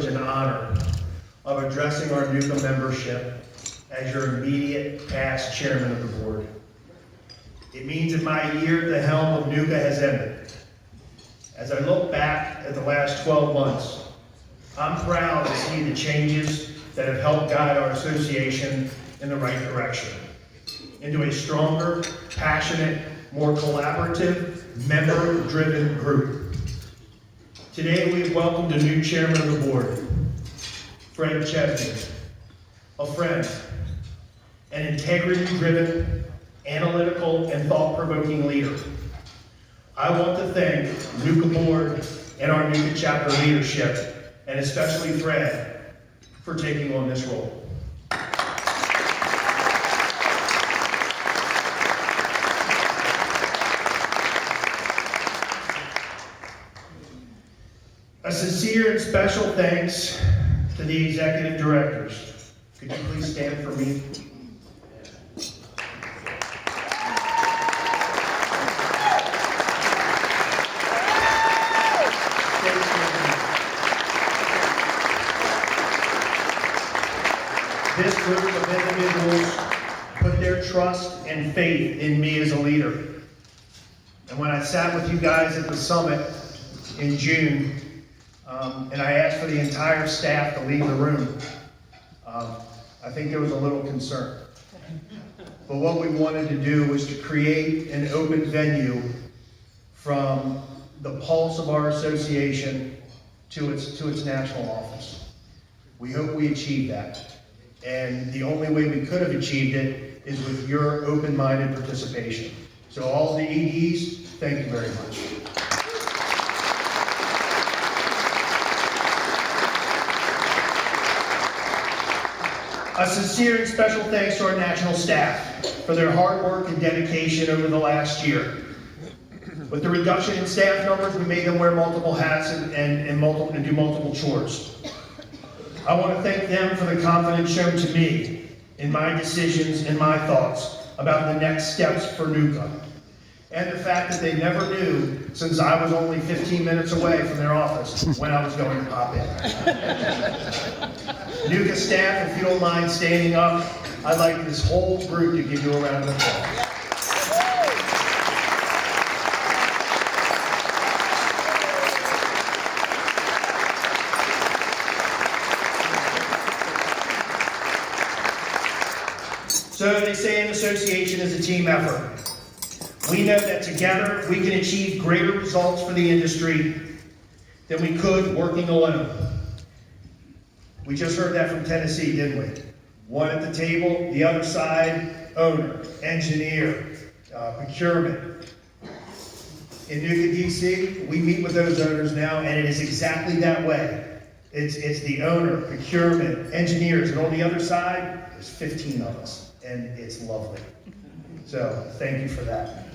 privilege and honor of addressing our NUCA membership as your immediate past chairman of the board. It means that my year at the helm of NUCA has ended. As I look back at the last 12 months, I'm proud to see the changes that have helped guide our association in the right direction, into a stronger, passionate, more collaborative, member-driven group. Today we've welcomed a new chairman of the board, Fred Chesney, a friend, an integrity-driven, analytical, and thought-provoking leader. I want to thank NUCA board and our NUCA chapter leadership, and especially Fred, for taking on this role. A sincere and special thanks to the executive directors. Could you please stand for me? This group of individuals put their trust and faith in me as a leader. And when I sat with you guys at the summit in June, and I asked for the entire staff to leave the room, I think there was a little concern. But what we wanted to do was to create an open venue from the pulse of our association to its national office. We hope we achieve that. And the only way we could have achieved it is with your open-minded participation. So all the EDs, thank you very much. A sincere and special thanks to our national staff for their hard work and dedication over the last year. With the reduction in staff numbers, we made them wear multiple hats and do multiple chores. I want to thank them for the confidence shown to me in my decisions and my thoughts about the next steps for NUCA. And the fact that they never knew, since I was only 15 minutes away from their office, when I was going to pop in. NUCA staff, if you don't mind standing up, I'd like this whole group to give you a round of applause. So they say an association is a team effort. We know that together we can achieve greater results for the industry than we could working alone. We just heard that from Tennessee, didn't we? One at the table, the other side, owner, engineer, procurement. In NUCA DC, we meet with those owners now, and it is exactly that way. It's the owner, procurement, engineers, and on the other side, there's 15 of us, and it's lovely. So thank you for that.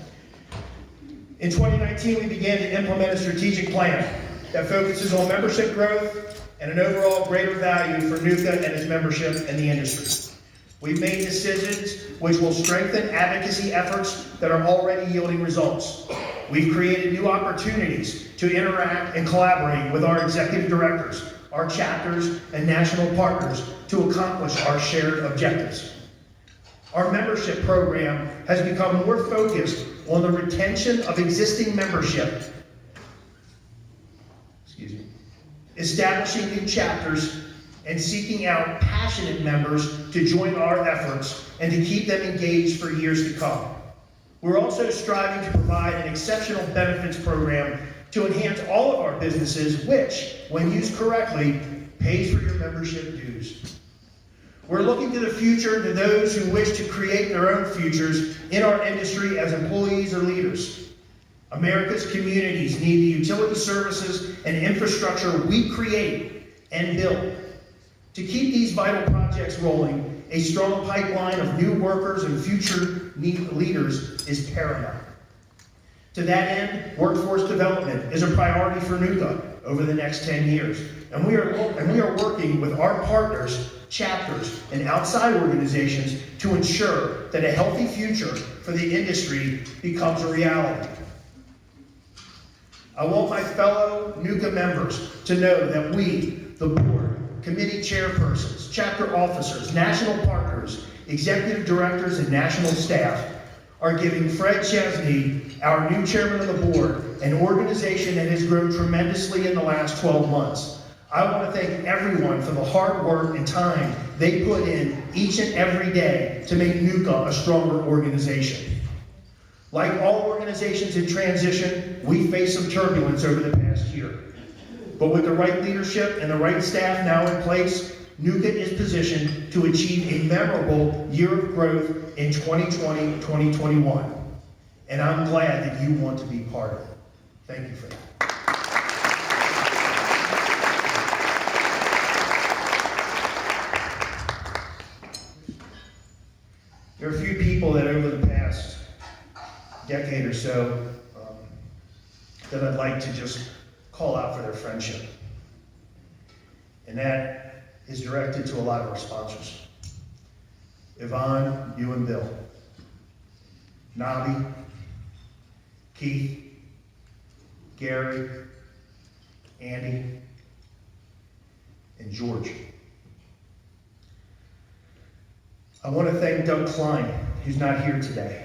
In 2019, we began to implement a strategic plan that focuses on membership growth and an overall greater value for NUCA and its membership in the industry. We've made decisions which will strengthen advocacy efforts that are already yielding results. We've created new opportunities to interact and collaborate with our executive directors, our chapters, and national partners to accomplish our shared objectives. Our membership program has become more focused on the retention of existing membership, establishing new chapters, and seeking out passionate members to join our efforts and to keep them engaged for years to come. We're also striving to provide an exceptional benefits program to enhance all of our businesses, which, when used correctly, pays for your membership dues. We're looking to the future, to those who wish to create their own futures in our industry as employees or leaders. America's communities need the utility services and infrastructure we create and build. To keep these vital projects rolling, a strong pipeline of new workers and future leaders is paramount. To that end, workforce development is a priority for NUCA over the next 10 years. And we are working with our partners, chapters, and outside organizations to ensure that a healthy future for the industry becomes a reality. I want my fellow NUCA members to know that we, the board, committee chairpersons, chapter officers, national partners, executive directors, and national staff are giving Fred Chesney, our new chairman of the board, an organization that has grown tremendously in the last 12 months. I want to thank everyone for the hard work and time they put in each and every day to make NUCA a stronger organization. Like all organizations in transition, we faced some turbulence over the past year. But with the right leadership and the right staff now in place, NUCA is positioned to achieve a memorable year of growth in 2020-2021. And I'm glad that you want to be part of it. Thank you for that. There are a few people that over the past decade or so that I'd like to just call out for their friendship. And that is directed to a lot of our sponsors. Yvonne, you and Bill. Nobby, Keith, Gary, Andy, and George. I want to thank Doug Klein, who's not here today,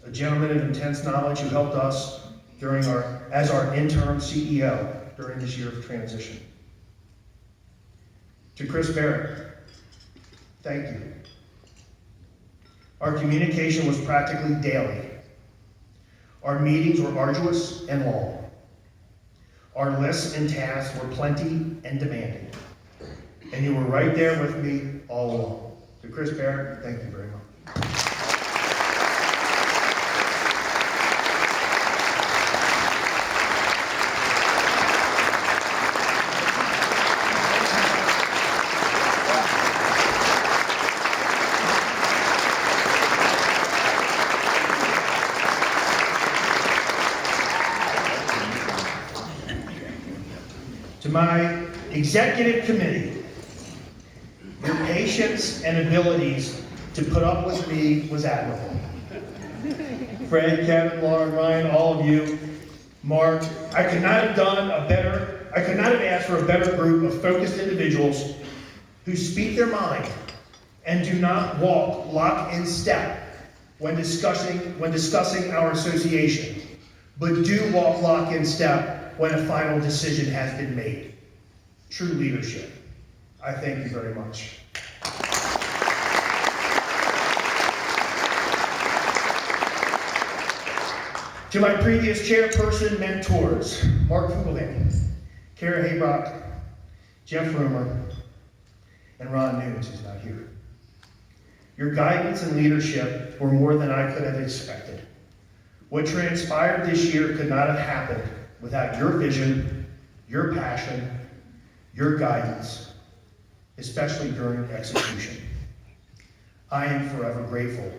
a gentleman of intense knowledge who helped us as our interim CEO during this year of transition. To Chris Barrett, thank you. Our communication was practically daily. Our meetings were arduous and long. Our lists and tasks were plenty and demanding. And you were right there with me all along. To Chris Barrett, thank you very much. To my executive committee, your patience and abilities to put up with me was admirable. Fred, Kevin, Lauren, Ryan, all of you, Mark, I could not have asked for a better group of focused individuals who speak their mind and do not walk lock in step when discussing our association, but do walk lock in step when a final decision has been made. True leadership. I thank you very much. To my previous chairperson mentors, Mark Fugelman, Kara Haybrock, Jeff Rumer, and Ron Nunes, who's not here. Your guidance and leadership were more than I could have expected. What transpired this year could not have happened without your vision, your passion, your guidance, especially during execution. I am forever grateful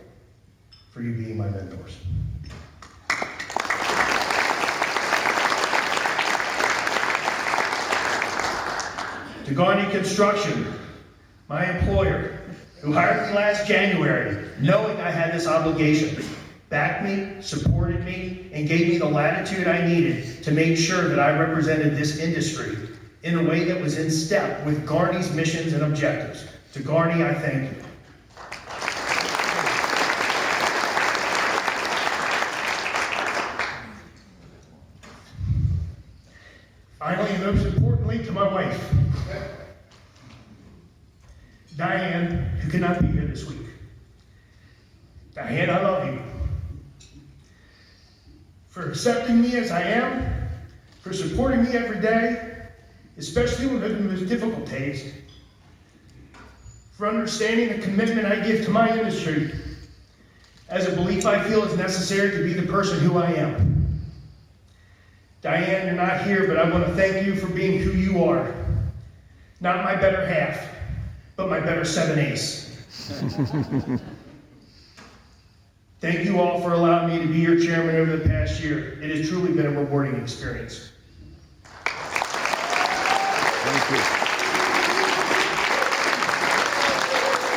for you being my mentors. To Garney Construction, my employer, who hired me last January, knowing I had this obligation, backed me, supported me, and gave me the latitude I needed to make sure that I represented this industry in a way that was in step with Garney's missions and objectives. To Garney, I thank you. Finally, and most importantly, to my wife, Diane, who could not be here this week. Diane, I love you. For accepting me as I am, for supporting me every day, especially when in the most difficult days, for understanding the commitment I give to my industry as a belief I feel is necessary to be the person who I am. Diane, you're not here, but I want to thank you for being who you are. Not my better half, but my better 7/8. Thank you all for allowing me to be your chairman over the past year. It has truly been a rewarding experience. Thank you.